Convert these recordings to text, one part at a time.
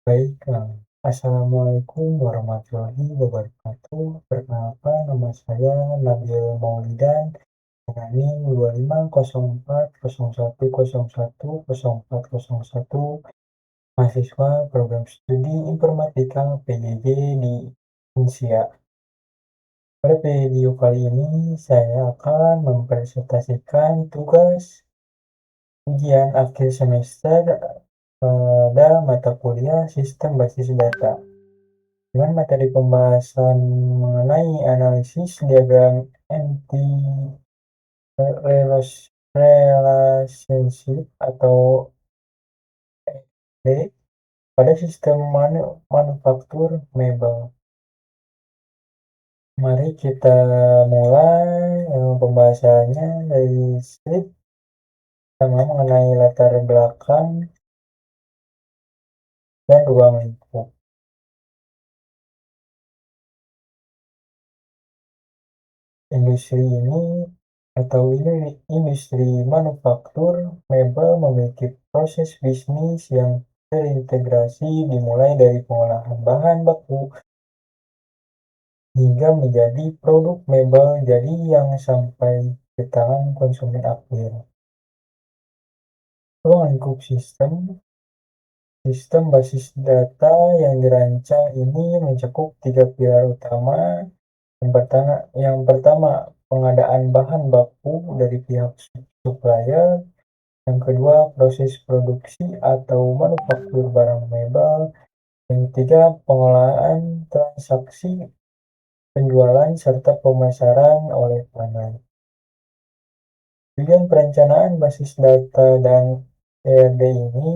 Baik, assalamualaikum warahmatullahi wabarakatuh. Perkenalkan, nama saya Nabil Maulidan dengan NIM 250401010401, mahasiswa program studi Informatika PJJ di Unsia. Pada video kali ini, saya akan mempresentasikan tugas ujian akhir semester pada mata kuliah Sistem Basis Data. Dengan materi pembahasan mengenai analisis diagram anti-relationship atau ARD pada sistem manufaktur mebel. Mari kita mulai pembahasannya dari slide pertama mengenai latar belakang dan ruang lingkup. Industri industri manufaktur mebel memiliki proses bisnis yang terintegrasi dimulai dari pengolahan bahan baku hingga menjadi produk mebel jadi yang sampai ke tangan konsumen akhir. Ruang lingkup sistem basis data yang dirancang ini mencakup 3 pilar utama. Yang pertama, pengadaan bahan baku dari pihak supplier. Yang kedua, proses produksi atau manufaktur barang mebel. Yang ketiga, pengolahan transaksi penjualan serta pemasaran oleh pelanggan. Tujuan perencanaan basis data dan ERD ini,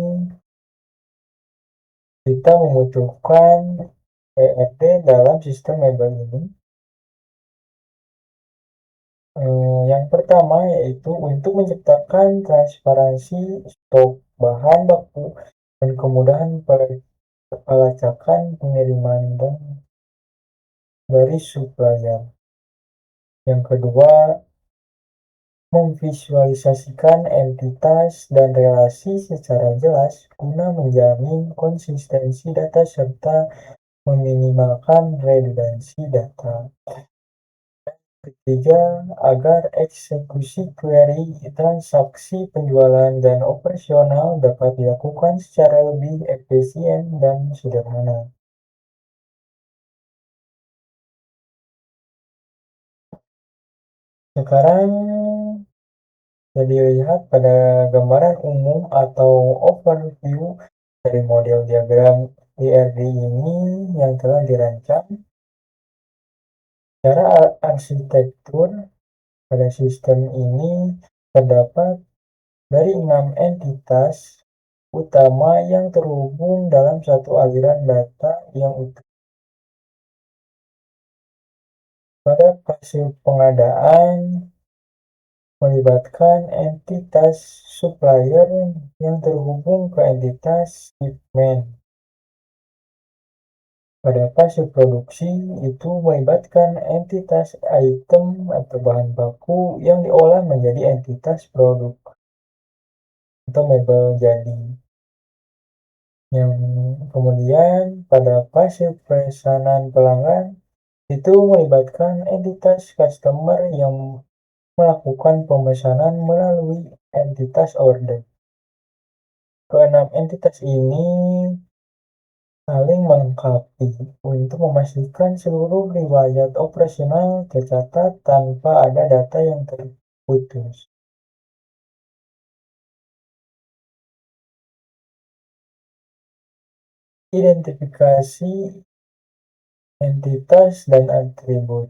kita membutuhkan ERD dalam sistem mebel ini. Yang pertama yaitu untuk menciptakan transparansi stok bahan baku dan kemudahan pelacakan pengiriman dari supplier. Yang kedua, memvisualisasikan entitas dan relasi secara jelas guna menjamin konsistensi data serta meminimalkan redundansi data. Ketiga, agar eksekusi query, transaksi penjualan, dan operasional dapat dilakukan secara lebih efisien dan sederhana. Sekarang bisa dilihat pada gambaran umum atau overview dari model diagram ERD ini yang telah dirancang. Secara arsitektur pada sistem ini terdapat dari 6 entitas utama yang terhubung dalam satu aliran data yang utuh. Pada fase pengadaan melibatkan entitas supplier yang terhubung ke entitas shipment. Pada fase produksi itu melibatkan entitas item atau bahan baku yang diolah menjadi entitas produk atau mebel jadi. Yang kemudian pada fase pesanan pelanggan itu melibatkan entitas customer yang melakukan pemesanan melalui entitas order. Keenam entitas ini saling melengkapi untuk memastikan seluruh riwayat operasional tercatat tanpa ada data yang terputus. Identifikasi entitas dan atribut.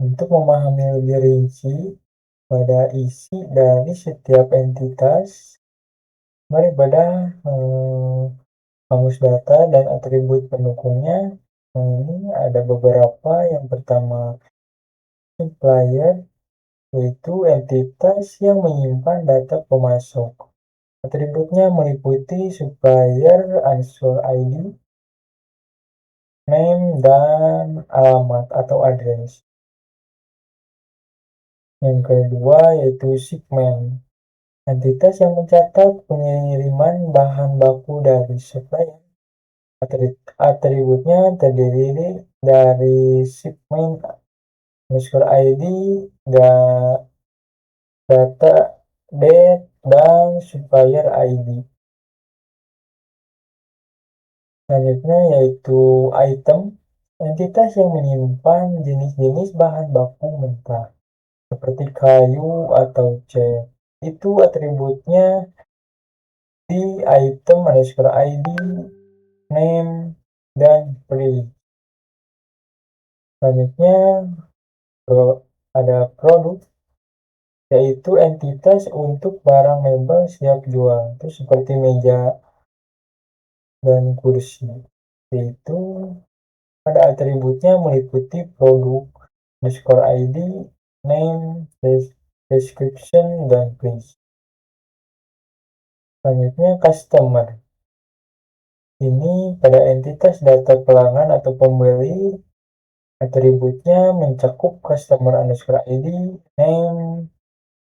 Untuk memahami lebih rinci pada isi dari setiap entitas, mari bedah kamus data dan atribut pendukungnya. Ini ada beberapa. Yang pertama, supplier, yaitu entitas yang menyimpan data pemasok. Atributnya meliputi supplier unsur ID, name, dan alamat atau address. Yang kedua yaitu shipment, entitas yang mencatat pengiriman bahan baku dari supplier Atributnya terdiri dari shipment underscore ID, data date, dan supplier ID. Selanjutnya yaitu item, entitas yang menyimpan jenis-jenis bahan baku mentah, seperti kayu atau cat. Itu atributnya di item underscore ID, name, dan price. Selanjutnya ada produk, yaitu entitas untuk barang mebel siap jual. Itu seperti meja dan kursi. Yaitu pada atributnya meliputi produk, underscore ID, name, description, dan price. Selanjutnya customer. Ini pada entitas data pelanggan atau pembeli, atributnya mencakup customer underscore ID, name,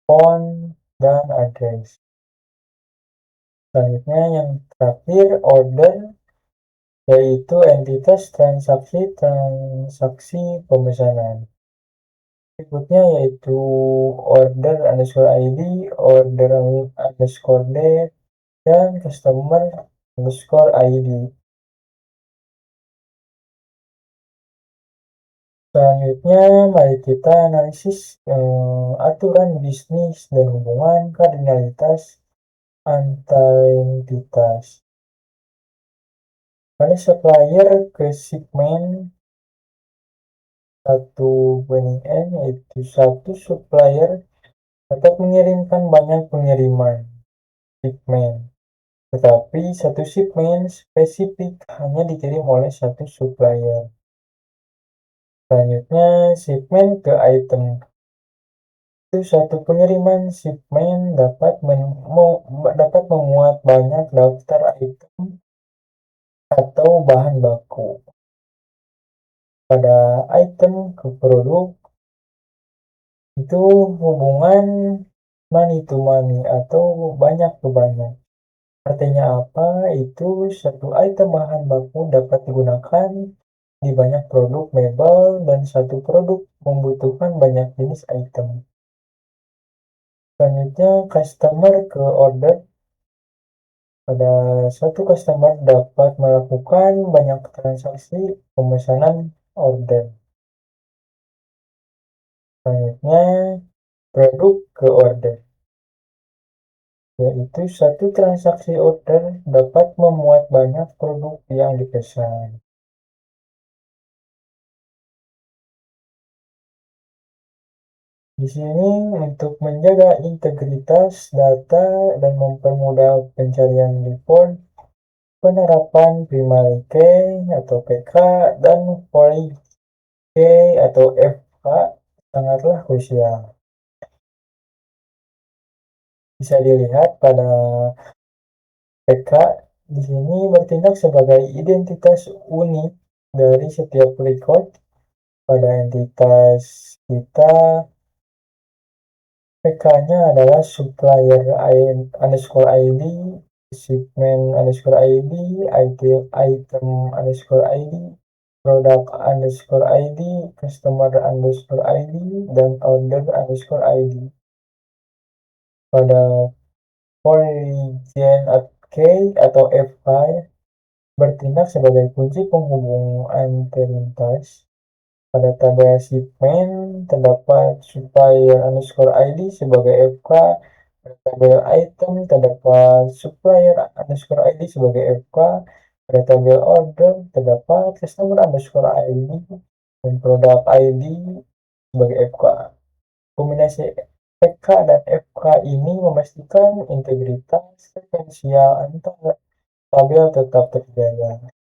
phone, dan address. Selanjutnya yang terakhir order, yaitu entitas transaksi pemesanan. Berikutnya yaitu order underscore ID, order underscore date, dan customer underscore ID. Selanjutnya mari kita analisis aturan bisnis dan hubungan kardinalitas antar entitas. Pada supplier ke shipment 1 banding N, yaitu satu supplier dapat mengirimkan banyak pengiriman shipment, tetapi satu shipment spesifik hanya dikirim oleh satu supplier. Selanjutnya shipment ke item, itu satu pengiriman shipment dapat memuat banyak daftar item atau bahan baku. Pada item ke produk, itu hubungan money to money atau banyak ke banyak. Artinya apa? Itu satu item bahan baku dapat digunakan di banyak produk mebel dan satu produk membutuhkan banyak jenis item. Selanjutnya customer ke order. Pada satu customer dapat melakukan banyak transaksi pemesanan order. Selanjutnya produk ke order, yaitu satu transaksi order dapat memuat banyak produk yang dipesan. Di sini untuk menjaga integritas data dan mempermudah pencarian report, penerapan primary key atau PK dan poly key atau FK sangatlah krusial. Bisa dilihat pada PK di sini bertindak sebagai identitas unik dari setiap record pada entitas kita. PK-nya adalah supplier underscore ID, shipment underscore ID, item underscore ID, product underscore ID, customer underscore ID, dan order underscore ID. Pada origin key atau FK bertindak sebagai kunci penghubung antar. Pada tabel shipment terdapat supplier underscore ID sebagai FK. Pada tabel item terdapat supplier underscore ID sebagai FK. Pada tabel order terdapat customer underscore ID dan product ID sebagai FK. Kombinasi PK dan FK ini memastikan integritas sekwensial antar tabel tetap terjaga.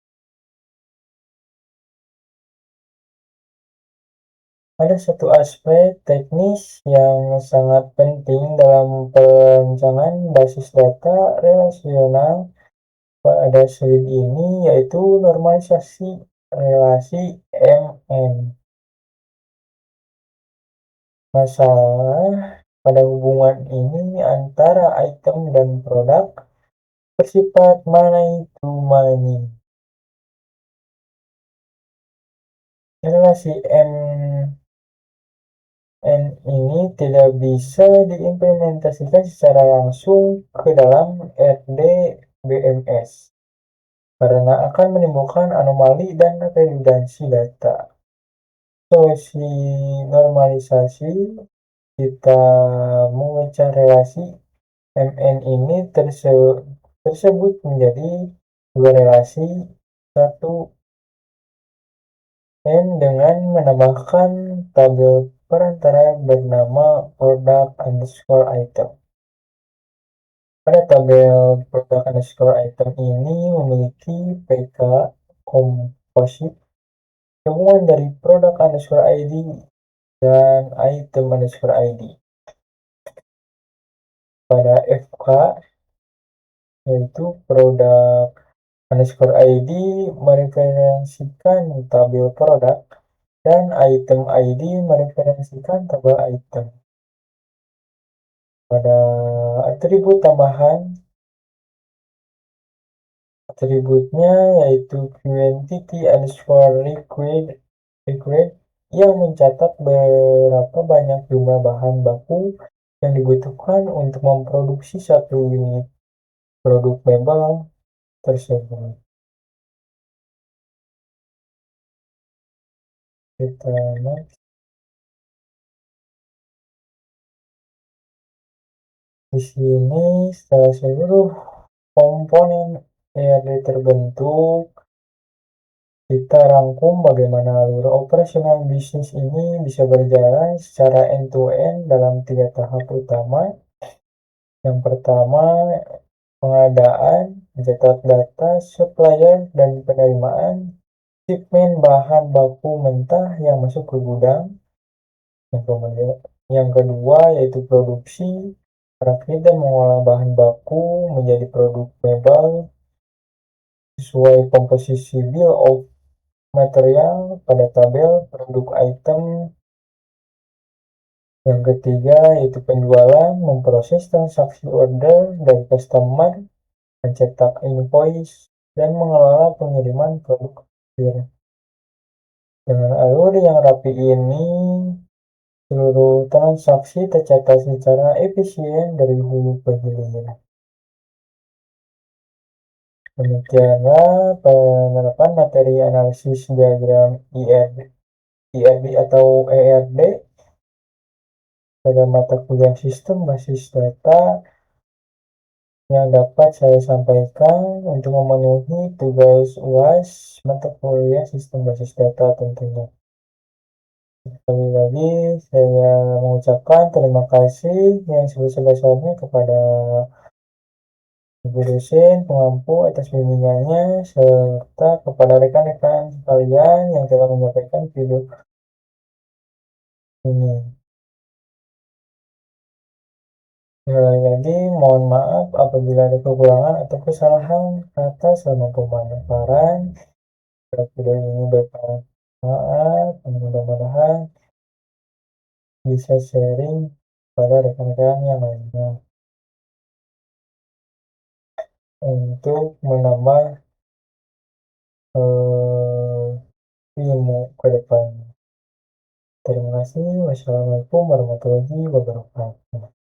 Ada satu aspek teknis yang sangat penting dalam perancangan basis data relasional pada slide ini, yaitu normalisasi relasi MN. Masalah pada hubungan ini antara item dan produk bersifat money to money. Relasi MN ini tidak bisa diimplementasikan secara langsung ke dalam RDBMS karena akan menimbulkan anomali dan redundansi data. Solusi normalisasi, kita memecah relasi MN ini tersebut menjadi dua relasi, satu N dengan menambahkan tabel perantara bernama product_item. Pada tabel product_item ini memiliki PK komposit gabungan dari product_id dan item_id. Pada FK, yaitu product_id mereferensikan tabel produk dan item ID mereferensikan tabel item. Pada atribut tambahan, atributnya yaitu quantity_required yang mencatat berapa banyak jumlah bahan baku yang dibutuhkan untuk memproduksi satu unit produk mebel tersebut. Kita next. Di sini setelah seluruh komponen ERD terbentuk, kita rangkum bagaimana alur operasional bisnis ini bisa berjalan secara end-to-end dalam 3 tahap utama. Yang pertama, pengadaan, mencatat data supplier dan penerimaan shipment bahan baku mentah yang masuk ke gudang. Yang kedua yaitu produksi, merakit dan mengolah bahan baku menjadi produk mebel sesuai komposisi bill of material pada tabel produk item. Yang ketiga yaitu penjualan, memproses transaksi order dari customer, mencetak invoice, dan mengelola pengiriman produk akhir. Dengan alur yang rapi ini, seluruh transaksi tercatat secara efisien dari hulu ke hilir. Demikianlah penerapan materi analisis diagram IRD atau ERD pada mata kuliah sistem basis data yang dapat saya sampaikan untuk memenuhi tugas UAS mata kuliah sistem basis data tentunya. Sekali lagi saya mengucapkan terima kasih yang sebesar-besarnya kepada Ibu dosen pengampu atas bimbingannya serta kepada rekan-rekan sekalian yang telah menyampaikan video ini. Sekali lagi mohon maaf apabila ada kekurangan atau kesalahan kata selama pemaparan. Video ini bermanfaat dan mudah-mudahan bisa sharing pada rekan-rekan yang lainnya untuk menambah ilmu ke depan. Terima kasih. Wassalamualaikum warahmatullahi wabarakatuh.